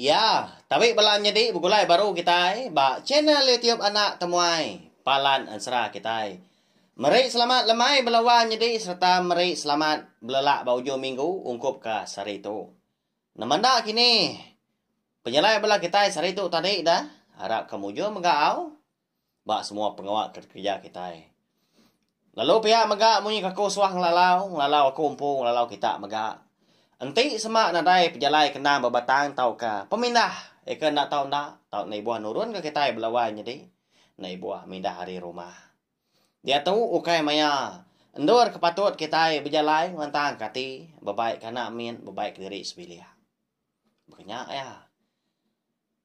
Ya, tapi balam jadi begulai baru kita ba channel YouTube anak temuai palan ansra kita. Mari selamat lemai belawan jadi serta mari selamat belelak baujo minggu ungkup ke sari itu. Namanda kini penyelai bela kita sari itu tadi dah harap kamu jo megau ba semua pengawal kerja kita. Lalu pihak mega munyi kaku suah nglalau aku umpung lalau kita mega. Enti semak nadai pejalai kena berbatang tau ka pemindah ikan nak tau nai buah nurun ke kita belawan jadi nai buah mindah hari rumah. Dia tahu ukai maya endor kepatut kita berjalai ngantang kati bebaik kana min bebaik diri sebilia. Makanya ya.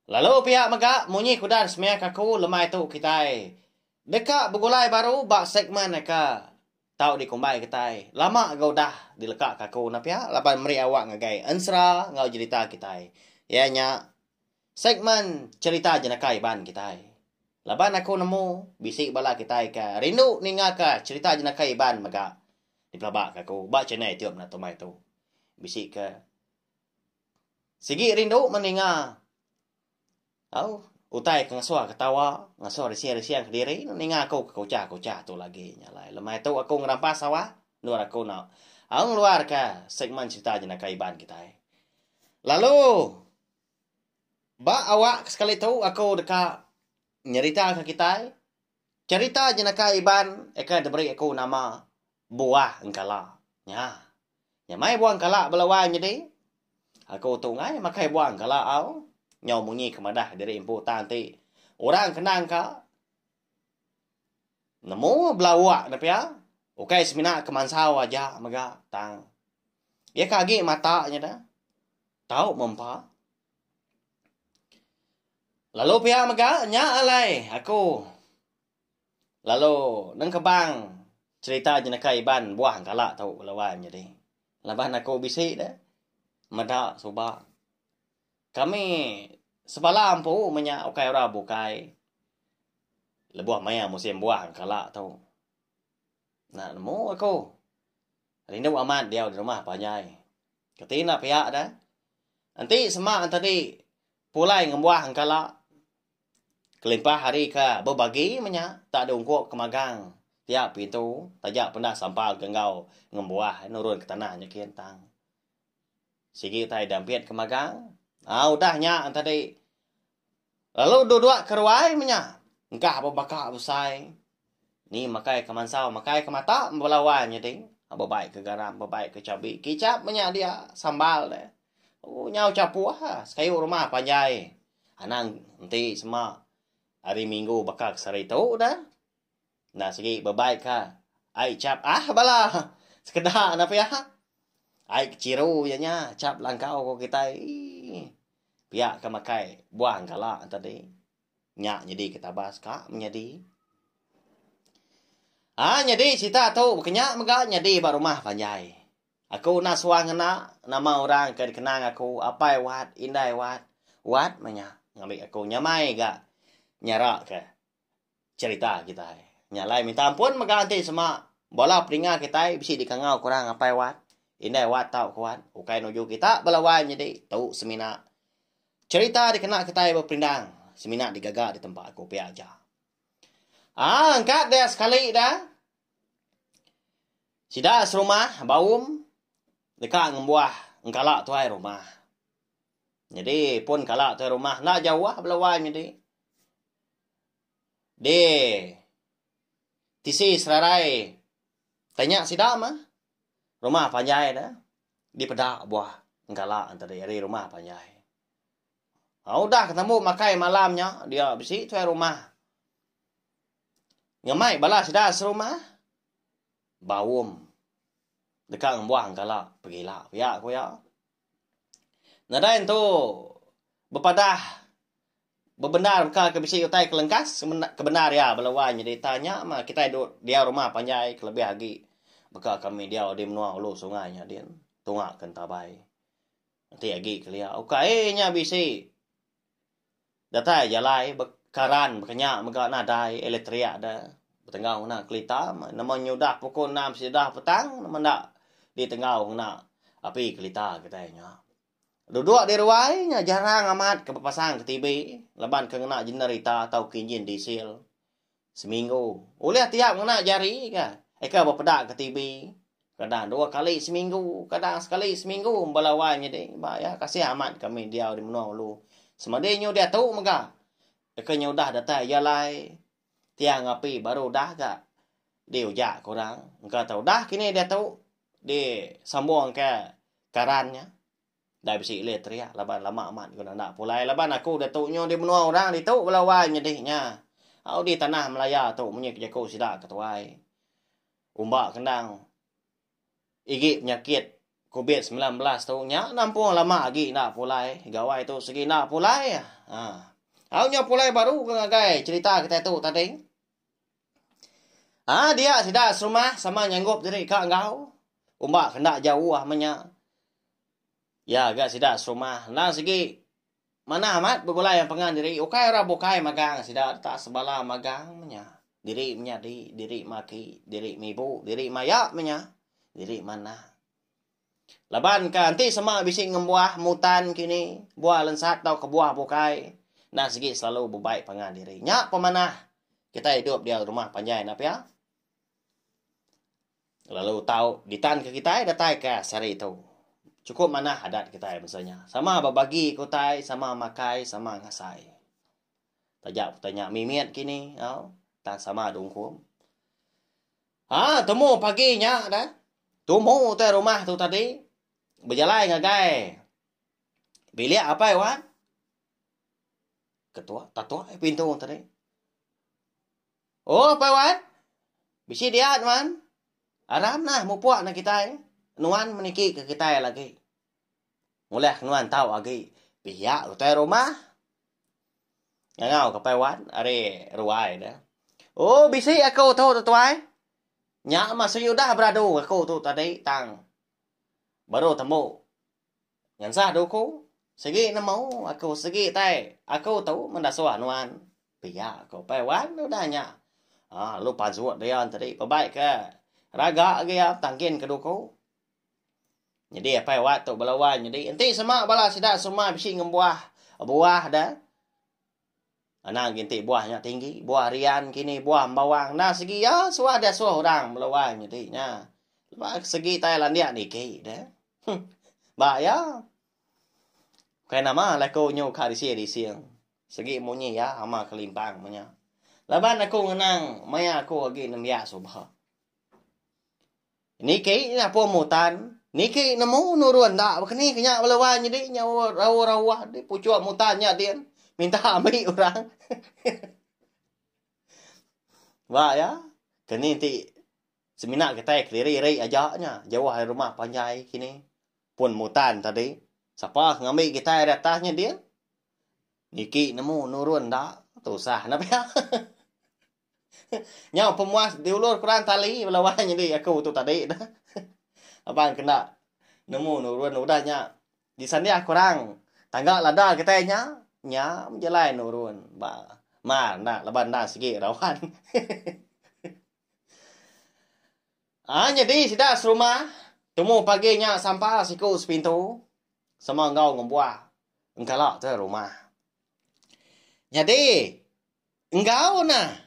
Lalu pihak mega munyi kudan semia kaku lemai tu kita dekat begulai baru bak segmen ka tau di kumbai kita lama gau dah dilekak kaku napia lapan meri awak ngagai ansra ngau cerita kita ya nya segmen cerita jenakai ban kita laban aku nemu bisik bala kita ka rindu ninga ka cerita jenakai ban maga di pelabak kaku ba cenai tiup na tomai tu bisik ka sigi rindu meninga au utai ngasua ketawa ngasua resian ke diri ninga aku koca tu lagi nyalai lemai tu aku ngerampas sawah luar aku nak ang luar ka segmen cerita jenakai ban kita lalu ba awak sekali tu aku dekat nyerita ke kita cerita jenakai ban akan diberi aku nama buah engkala nya mai buah engkala belawan jadi aku tu ngai makai buah engkala au nyau munyi kemadah dari impu tanti orang kenang ka nemu belawak napia ukai semina kemansau aja maga tang ya kagi matanya dah tahu mempa lalu pia maga nya alai aku lalu nang kebang cerita jenakai ban buah kala tahu lawan jadi laban aku bisik dah mada soba kami sebalam pu menya ukai ora bukai lebuah maya musim buah kala tau nak nemu aku rindu amat dia di rumah panjai ketina pihak dah nanti semak tadi pulai ngembuah kala kelimpah hari ka berbagi menya tak ada ungkuk kemagang tiap pintu tajak pernah sampal genggau ngembuah nurun ke tanahnya kientang sigi tai dampiat kemagang udahnya tadi lalu dua keruai menya engkah apa bakak usai ni makai kemansau makai ke mata melawan jadi apa baik ke garam apa baik ke cabai kicap menya dia sambal deh nyau capuah sekali rumah panjai anang nanti semua hari minggu bakak sari tu dah nah segi baik ka ai cap bala sekedar apa ya ai ciru ya nya cap langkau ko kita pihak kemakai buang kala tadi nyak jadi kita bahas ka menjadi jadi cita tu kenyak mega jadi ba rumah panjai aku nak suang na nama orang ke kenang aku apai wat indai wat menya ngambil aku nyamai ga nyara ke cerita kita nyalai minta ampun mega nanti semua bola peringat kita bisi dikangau kurang apai wat indai wat tau kuat ukai nuju kita belawan jadi tau semina cerita dikena kita berpindang semina digagak di tempat aku pi aja angkat dia sekali dah sida serumah baum dekat ngembuah engkala tuai rumah jadi pun kala tuai rumah nak jauh belawan jadi de tisi serarai tanya sida mah rumah panjai dah di pedak buah engkala antara dari rumah panjai udah ketemu makai malamnya dia bisi tuai rumah ngemai bala sida serumah baum dekat buah engkala pergilah ya aku ya nadain tu bepadah bebenar ka ke bisi utai kelengkas kebenar ya belawan jadi tanya mah kita dia rumah panjai kelebih lagi baka kami dia di menua ulu sungainya dia tungak kentabai nanti lagi kelia ukai nya bisi datai jalai bekaran bekenya mega nadai elektria ada betengau na kelita nama nyudah pukul 6 sudah petang nama nak di tengau na api kelita katanya Duduk di ruainya jarang amat kepasang ke TV. Leban kena generator atau kinjin diesel. Seminggu. Oleh tiap kena jari kan. Eka berpedak ke TV. Kadang 2 kali seminggu. Kadang sekali seminggu. Balawannya deh. Ya, kasih amat kami dia di menua lu. Semadanya dia tahu mega. Eka nyudah datang jalai. Tiang api baru dah gak. Dia ujak korang. Engkau tahu dah kini dia tahu. Dia sambung ke karannya. Dah bisi elektrik ya. Laban lama amat. Kena nak pulai. Laban aku dia tahu di menua orang. Dia tahu balawannya deh. Aku di tanah Melaya tu punya kejaku sidak ketuai. Umbak kendang. Igi penyakit COVID-19 tu nya nampung lama lagi nak pulai. Gawai tu segi nak pulai. Aku nya pulai baru ngagai cerita kita tu tadi. Dia sidak serumah sama nyanggup diri kak engkau. Umbak kena jauh menya. Ya agak sidak serumah. Nah segi mana amat begulai yang pengan diri. Ukai ora bukai magang. Sidak tak sebala magang menya. Diri menya diri maki. Diri mibu. Diri mayak menya. Diri mana. Laban ka nanti sama bising ngembuah mutan kini. Buah lensat tau ke buah bukai. Nah segi selalu berbaik pengan diri. Nyak pemanah. Kita hidup di rumah panjai nap ya. Lalu tahu ditan ke kita datai ke sari itu. Cukup mana adat kita misalnya. Sama berbagi kutai, sama makai, sama ngasai. Tajak tanya mimiat kini, tak sama dungkum. Temu paginya dah. Temu tu rumah tu tadi. Berjalan ngagai. Bilik apa ya, Wan? Ketua, tatua pintu tadi. Oh, apa Wan? Bisi dia, Wan. Aram nah, mau puak nak kita. Nuan meniki ke kita lagi. Mulai nuan tahu lagi. Pihak hotel rumah. Ngau ke Wan. Are ruai dah. Oh, bisi aku tahu tuai. Nyak masih udah beradu aku tu tadi tang. Baru temu. Yang sah doku. Segi nemu aku segi tai. Aku tahu mendasuah nuan. Pihak aku Wan udah nyak. Lu pansuat dia tadi. Perbaik ke. Raga dia tangkin ke doku. Jadi apa waktu balawan jadi enti semak bala sidak semua bisi ngembuah buah dah. Anang ginti buahnya tinggi, buah rian kini buah bawang. Nah segi ya suah ada suah orang balawan jadi nya. Lepas segi Thailand dia niki dah. Ba ya. Kai nama lako nyu ka di siang. Segi munyi ya ama kelimpang punya. Laban aku ngenang maya aku lagi nemya subha. Niki apa mutan Niki nemu nurun tak begini kenyak balawan jadi nyawa rawa-rawa di pucuk mutannya dia minta ambil orang. Wah ya, kini ti seminak kita keliri ajaknya jauh dari rumah panjai kini pun mutan tadi. Siapa ngambil kita di atasnya dia? Niki nemu nurun tak tu sah napa ya? Nyawa pemuas diulur kurang tali balawan jadi aku tu tadi dah. Abang kena nemu nurun udahnya di sana kurang tangga lada kita nya menjelai nurun mana leban dah segi rawan. Jadi sudah serumah temu paginya sampah siku sepintu sama engkau ngembuah engkau tu rumah. Jadi engkau nah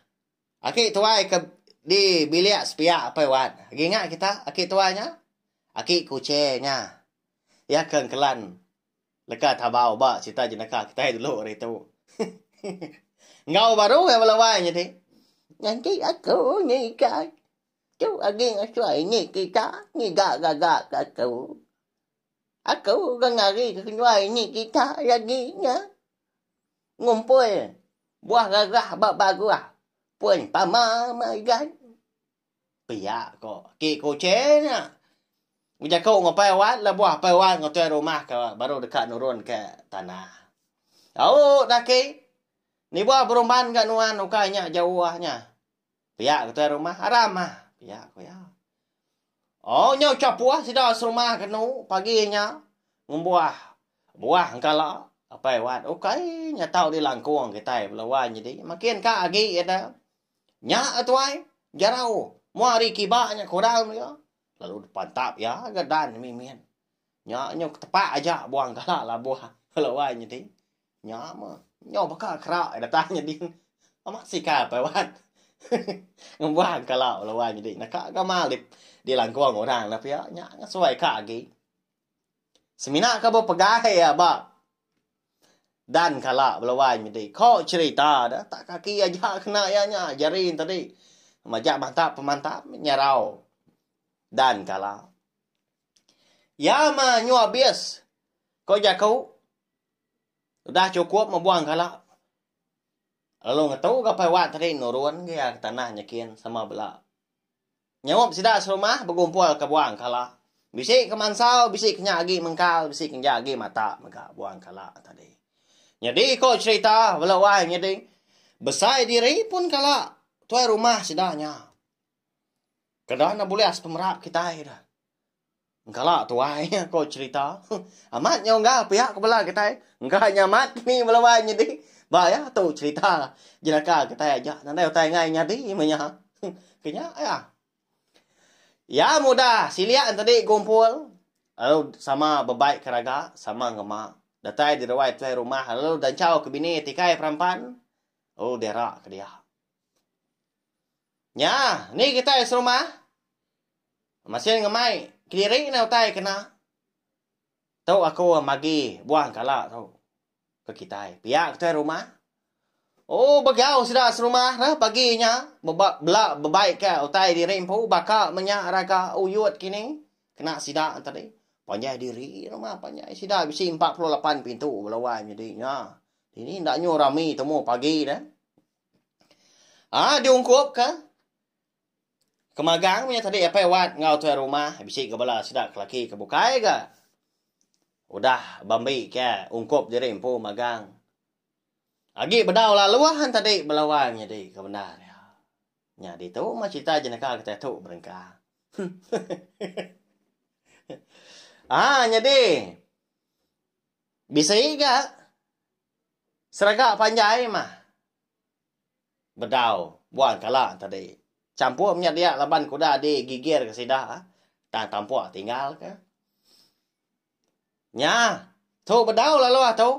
aki tuai ke di bilik sepiak apa wan ingat kita aki tuanya aki kucenya ya kelan leka tabau ba cita jenaka kita dulu hari itu. Ngau baru ya balawan jadi nanti aku nikah tu agi ngasuai ni kita ni gak aku ngari ke nyuai ni kita lagi nya ngumpul buah gagah bagus pun pama magan pihak kok ki kucenya. Ujar kau ngapai wan lah buah pai wan ngotai rumah ke baru dekat nurun ke tanah. Dah ke. Ni buah berumban kat nuan ukanya jauhnya. Pihak ngotai rumah aram ah. Pihak ko ya. Nyau capuah sida serumah kenu paginya ngumbuah buah engkala apa wan. Okai nya tahu di langkung kita belawan jadi makin ka agi ada. Nya atuai jarau. Muari kibanya kurang ya. Lalu pantap ya gadan mimian Nya nyo tepak aja buang galak lah buah. Kalau wai nyedi. Nya mah nyo bakal kerak datanya din. Amak sika pewat. Ngebuang galak lah wai nyedi. Nak ka malip di langkuang orang na pia nya ngasuai ka gi. Semina ka bo pegai ya ba. Dan kala belawai nyedi. Kau cerita dah tak kaki aja kena ya nya jarin tadi. Majak mantap nyarau. Dan kala. Ya mah nyo habis. Kau jakau. Udah cukup membuang kala. Lalu ngetau ka pewat tadi nurun ke tanahnya kian sama bela. Nyawap sida serumah bergumpul ke buang kala. Bisik ke mansau, bisik ke nyagi mengkal, bisik ke nyagi mata mega buang kala tadi. Jadi kau cerita belawai nyedi. Besar diri pun kala. Tuai rumah sidanya. Kadang boleh as pemerap kita dah. Engkala tuai kau cerita. Amat nyo enggak pihak kepala kita. Enggak nyamat ni belawai nyedi. Ba ya tu cerita jenaka kita aja. Nanti utai ngai nyadi menya. Kenya ya. Ya mudah silian tadi kumpul. Lalu sama bebaik keraga sama ngema. Datai di rawai tuai rumah. Lalu dan cau ke bini tikai perampan. Oh derak ke dia. Ya, ni kita serumah. Masih ngemai. Kiri na utai kena. Tahu aku magi buang kala tahu. Ke kita. Pihak tuai rumah. Oh bagau sudah serumah lah paginya. Belak bebaik ke utai diri empu. Baka menyak raga uyut kini. Kena sidak tadi. Panjai diri rumah panjai sidak. Bisi 48 pintu belawai jadinya. Ini ndaknya rami temu pagi dah. Diungkup ke? Kemagang punya tadi apa wat ngau tuai rumah. Bisi ke bala sidak laki ke bukai ke? Udah bambi ke ungkup diri empu magang. Agi bedau lah luahan tadi belawang jadi kebenar ya. Nya di tu mah cerita jenaka kita tu berengka. Jadi bisa iga seragak panjai mah. Bedau buang kala tadi. Campur punya dia laban kuda di gigir ke sidah. Tak tampuk tinggal ke. Nya tu bedau lah luah tu.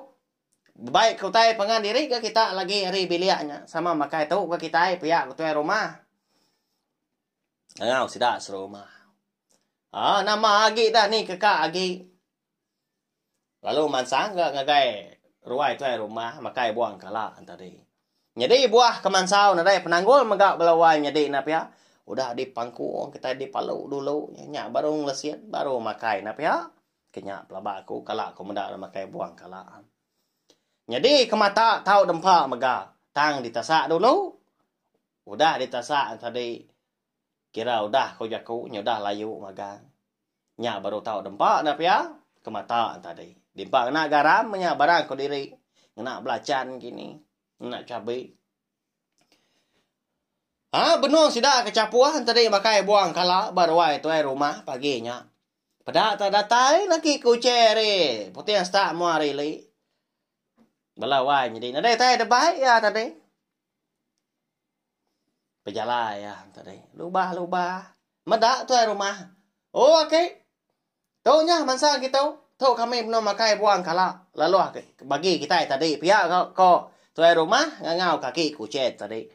Baik kau tay pengan diri ke kita lagi hari biliaknya sama makai tu ke kita pihak tuai rumah. Ngau sidak serumah. Nama agi dah ni kekak agi. Lalu mansang ke ngagai ruai tuai rumah makai buang kala tadi. Jadi buah kemansau nadai penanggul megak belawai nyadi nap ya. Udah di pangkuang kita di palu dulu nyak baru ngelesian baru makai nap ya. Kenyak pelabak aku kala aku mendak makai buang kala. Jadi kemata tahu dempak mega. Tang ditasak dulu. Udah ditasak tadi. Kira udah kau jaku. Udah layu mega. Nya baru tahu dempak nap ya. Kemata tadi. Dempak nak garam. Nya barang kau diri. Nak belacan gini. Nak cabai. Benar sudah kecapuan tadi makai buang kala. Baru tuai rumah paginya. Pada tak datai lagi ku ceri. Putih yang start muari li. Belawai jadi nadai tai ada baik ya tadi. Pejalai ya tadi. Lubah. Medak tuai rumah. Oh okey. Tahu nya mansa kita. Tahu kami belum makai buang kala. Lalu bagi kita tadi pihak kau tuai rumah ngau kaki ku cet tadi.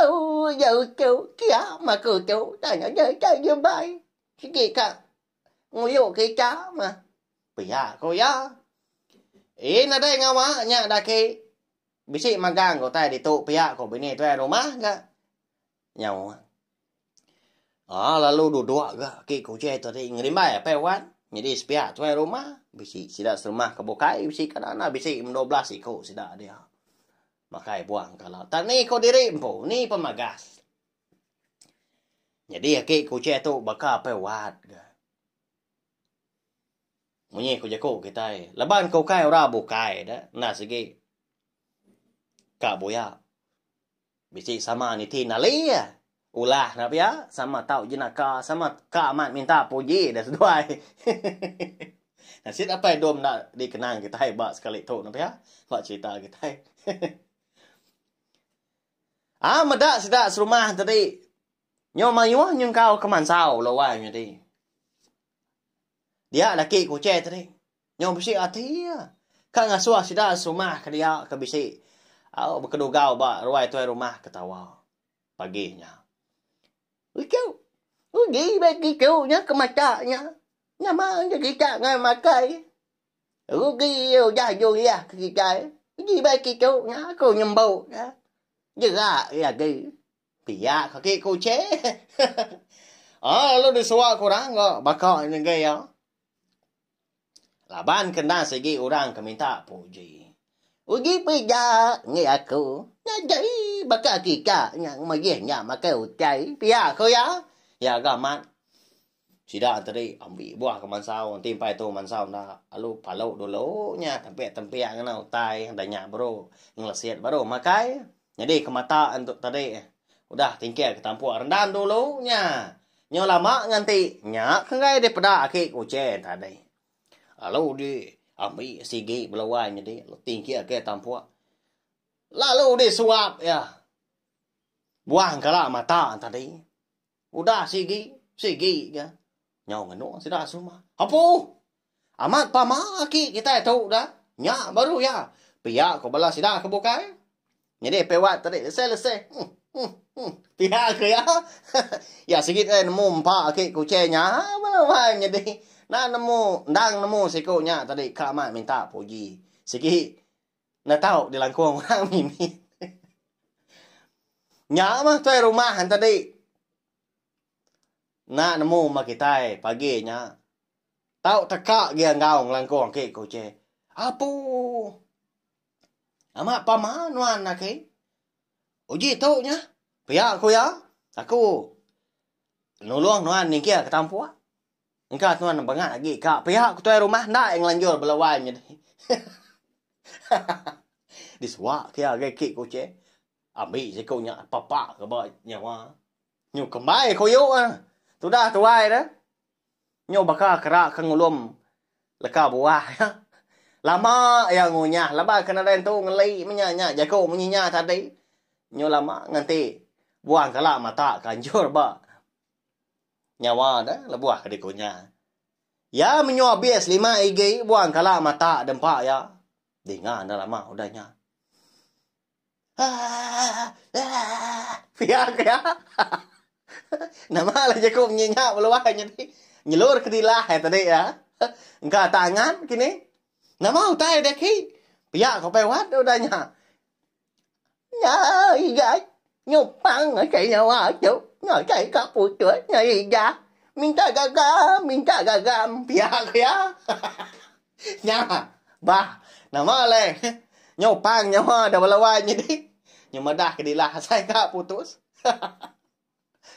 Oh giờ kêu kia mà cứ kêu ta nhỏ chơi như vậy. Cái gì cả. Ngồi vô cái chá mà. Pihak kau ya. Nadai ngawa nya dake bisi magang ko tay dito pihak ko bini tuai rumah ga. Nyaw. Lalu duduk ga ki ko che tadi ngerimbai apa wan. Jadi pihak tuai rumah bisi sida serumah kebukai bisi kadana bisi 12 iko sida dia. Makai buang kalau. Tani ko diri empo ni pemagas. Jadi ki ko che tu baka apa wat ga. Munyi ko jako kita laban kau kai ora bukai dah na sige ka boya bisi sama ni ti nalia ulah na ya sama tau jenaka sama ka mat minta puji dah seduai. Nasit apa dom nak dikenang kita ba sekali tu na ya buat cerita kita. Medak sedak serumah tadi nyo mayuh nyung kau kemansau lawai nyadi. Dia laki kucing tadi. Nyo bisi ati ya. Ka ngasua sida rumah ke dia ke bisi. Au berkedugau ba ruai tuai rumah ketawa. Paginya. Kau. Ugi bagi kau nya ke matanya. Nama jadi tak ngai makai. Ugi yo ja yo ya ke kita. Ugi bagi kau nya kau nyembau ya. Jera ya ge. Pia kaki kucing. Lalu disuak kurang kok bakal ini gaya. Laban kena segi orang keminta puji. Ugi pija ngi aku. Jadi bakal kita yang magihnya makai ucai. Pia kau ya. Ya gaman. Sida tadi ambil buah ke mansau. Timpai tu mansau dah. Lalu palau dulu nya. Tempe-tempe yang kena utai. Danya baru. Ngelesiat baru makai. Jadi kemata untuk tadi. Udah tingkir ke tampuk rendam dulu nya. Nyo lama nganti. Nya kengai daripada akhir kucing tadi. Lalu di ambil sigi belawai jadi tingkir ke tampuk. Lalu di suap ya. Buang kalak mata tadi. Udah sigi ya. Nyo nganu sida semua. Apa? Amat pama aki kita tahu dah. Nya baru ya. Pihak ko bala sida ke bukai. Jadi pewat tadi selesai. Pihak ke ya. Ya sikit nemu empat aki kucingnya. Belawai jadi. Nah nemu ndang nemu sikunya tadi kamat minta puji. Sikit na tahu di langkung orang mimi. Nya mah tuai rumah tadi. Nak nemu makitai paginya. Tahu tekak dia ngaung langkung ke kucing. Apa? Amat pamanuan nak ke? Uji tahu nya. Pihak aku ya. Aku nulung nuan ni kia ketampu. Engkau nuan bangat lagi. Kak pihak aku tuai rumah nak yang lanjut belawai nya. Disuak kia ke kucing. Ambil sikunya papa ke ba nyawa. Nyu kembai koyo ah. Sudah tuai dah. Nyo bakal kerak ke ngulum leka buah ya. Lama yang ngunyah. Laba kena den tu ngelai menyanya. Jago menyinya tadi. Nyo lama nganti. Buang kalak mata kanjur ba. Nyawa dah. Lebuah kedikunya. Ya menyo habis 5 igi. Buang kalak mata dempak ya. Dengar dah lama udahnya. Piak ya. Nama lah jago menyinya beluah jadi. Nyelur ke dilah tadi ya. Engkau tangan kini. Nama utai dek ki. Pihak kau pewat udahnya. Ya iya. Nyupang cái nyawa chú. Ngồi cái các phụ chuột. Nhảy ra. Minta gaga. Pihak ya. Nya. Bah. Nama le. Nyupang nyawa dah beluah jadi. Nhưng dah ke dilah saya kak putus.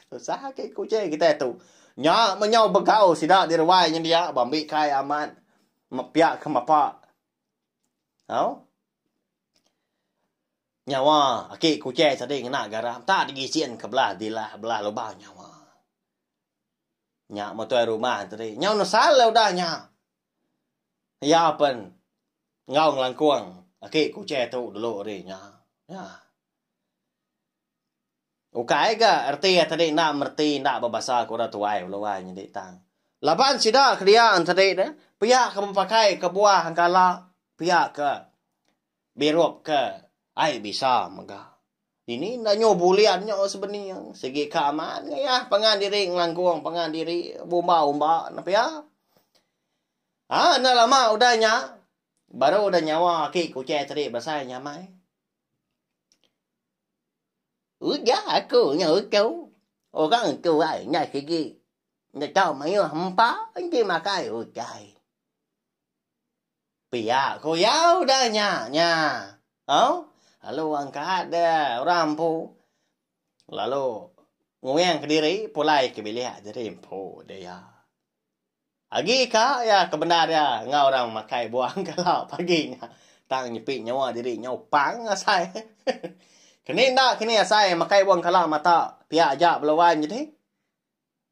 Susah ke kucing kita tu. Nya menyau begau sida di ruwainya dia bambi kai aman. Mepiak ke mapa. Tau? Nyawa aki kucing tadi kena garam. Tak digisian ke belah dilah belah lubang nyawa. Nya motor rumah tadi. Nyau no salah udah nya. Ya pen. Ngau ngelangkuang. Aki kucing tu dulu ri nya. Ya. Ukai ga arti tadi nak merti nak berbahasa kura tuai ulawai jadi tang. Laban sida krian tadi dah. Pihak ke pakai ke buah kala pihak ke berok ke ai bisa maga. Ini nak nyobulian nyo sebenarnya segi keaman ya pangan diri ngelangkuang pangan diri bomba napa ya. Nak lama udahnya baru udah nyawa ki kucing tadi bahasa nyamai. Udah aku nyuruh kau. Orang tu ay nyai sigi. Nggak tahu mayu hampa. Nanti makai ucai. Pihak kau ya udah nya. Oh? Lalu angkat dah orang pu. Lalu nguyang ke diri. Pulai ke bilik diri pu dia. Agi ka ya kebenar ya. Ngau orang makai buang kalau paginya. Tang nyepik nyawa diri nyopang asai. Kini nak kini asai makai buang kalak mata pihak ajak belawan jadi.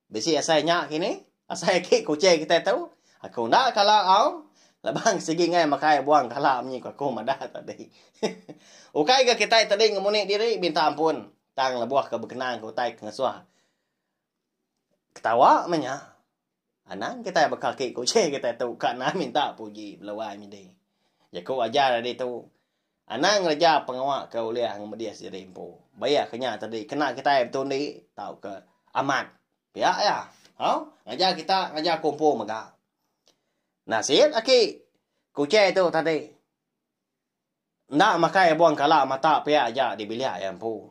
Besi asai nyak kini. Asai ki kucing kita tahu. Aku nak kalak au. Labang segi ngai makai buang kalak menyi aku madah tadi. Ukai ke kita tadi ngemuni diri minta ampun. Tang lebuah ke berkenang ke utai ke ngesuah. Ketawa menya. Anang kita bakal ke kuce kita tu karena minta puji belawai mide. Jago ajar dia tu. Anang raja pengawak ke uliah ng dia si rempo. Bayar kenya tadi kena kita betul ni tahu ke amat. Pihak ya. Ngajar kita ngajar kumpul maka. Nasib aki kuce tu tadi. Ndak makai buang kala mata pihak aja dibeli ayam pu.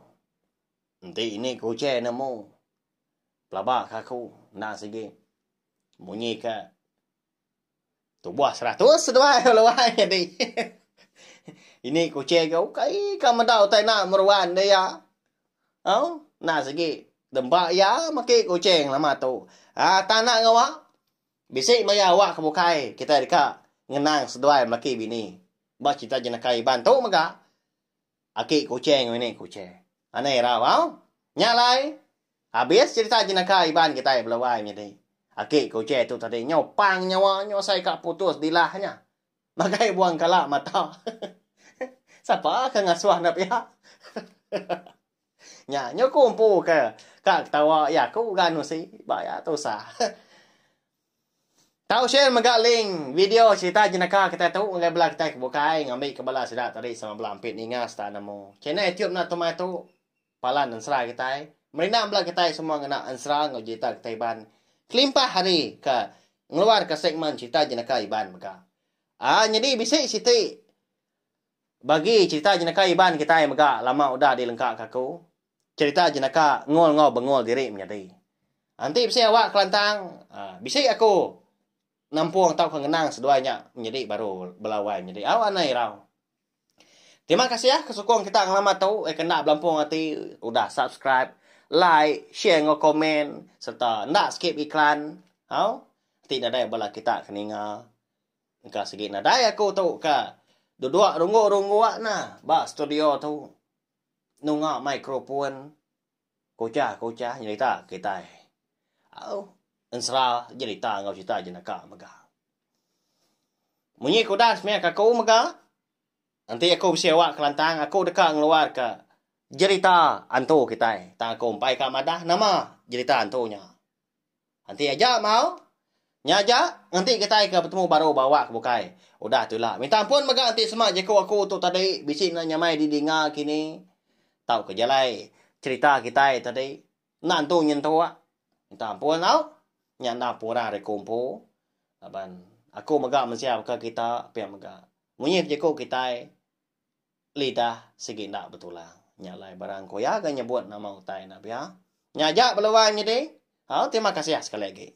Nanti ini kuce nemu. Pelabak aku nak segi. Bunyi ke tu buah 100 sedua lawai jadi. Ini kucing kau kai kamu tahu tak nak meruan dia. Nak segi dembak ya makai kucing lama tu. Tak nak ngawak. Bisik maya awak kebukai kita dekat ngenang sedua maki bini. Ba cita jenakai bantu maga. Aki kucing ini kucing. Anai raw. Nyalai. Habis cerita jenakai ban kita belawai jadi. Aki kucing tu tadi nyopang nyawa nyosai kak putus dilahnya. Makai buang kalak mata. Siapa akan ngasuh nak pihak? Nyo kumpul ke kak tawa ya ku ganu si baya tu sah. Tahu share magak link video cerita jenaka kita tahu ngai belah kita kebukai ngambil kebala sidak tadi sama belampit ningas ta namo. Channel YouTube na tomato palan dan serai kita. Merina belah kita semua ngena ansra ngojita kita iban. Kelimpah hari ke ngeluar ke segmen cerita jenaka iban maka. Jadi bisik siti bagi cerita jenaka iban kita yang mega lama udah dilengkap kaku. Cerita jenaka ngol-ngol bengol diri menjadi. Nanti bisa awak kelantang, bisa aku nampung tau kengenang seduanya menjadi baru belawai menjadi awak nai raw. Terima kasih ya kesukong kita lama tahu kena belampung hati udah subscribe, like, share ngo komen serta ndak skip iklan. Tidak ada bala kita keninga. Engka sikit nadai aku tu ka duduk runggu-runggu na ba studio tu nunga mikrofon koca cerita kita ensra cerita ngau cerita jenaka maga munyi kudas me aku maga nanti aku sewa kelantang aku dekat ngeluar ke cerita anto kita ta aku umpai ka madah nama cerita antonya nanti aja mau nyaja nanti kita ke bertemu baru bawa ke bukai. Udah tu lah. Minta ampun maga nanti semak je aku tu tadi bisik nak nyamai di dengar kini. Tahu ke jalai cerita kita tadi. Nantu nyentuh. Minta ampun tau. Nyanda pura rekumpu. Aban aku maga mensiap ke kita pihak maga. Munyi je kita lidah sikit nak betul lah. Nyalai barang koya kan nyebut nama utai nak ya. Nyajak belawai ni deh. Terima kasih sekali lagi.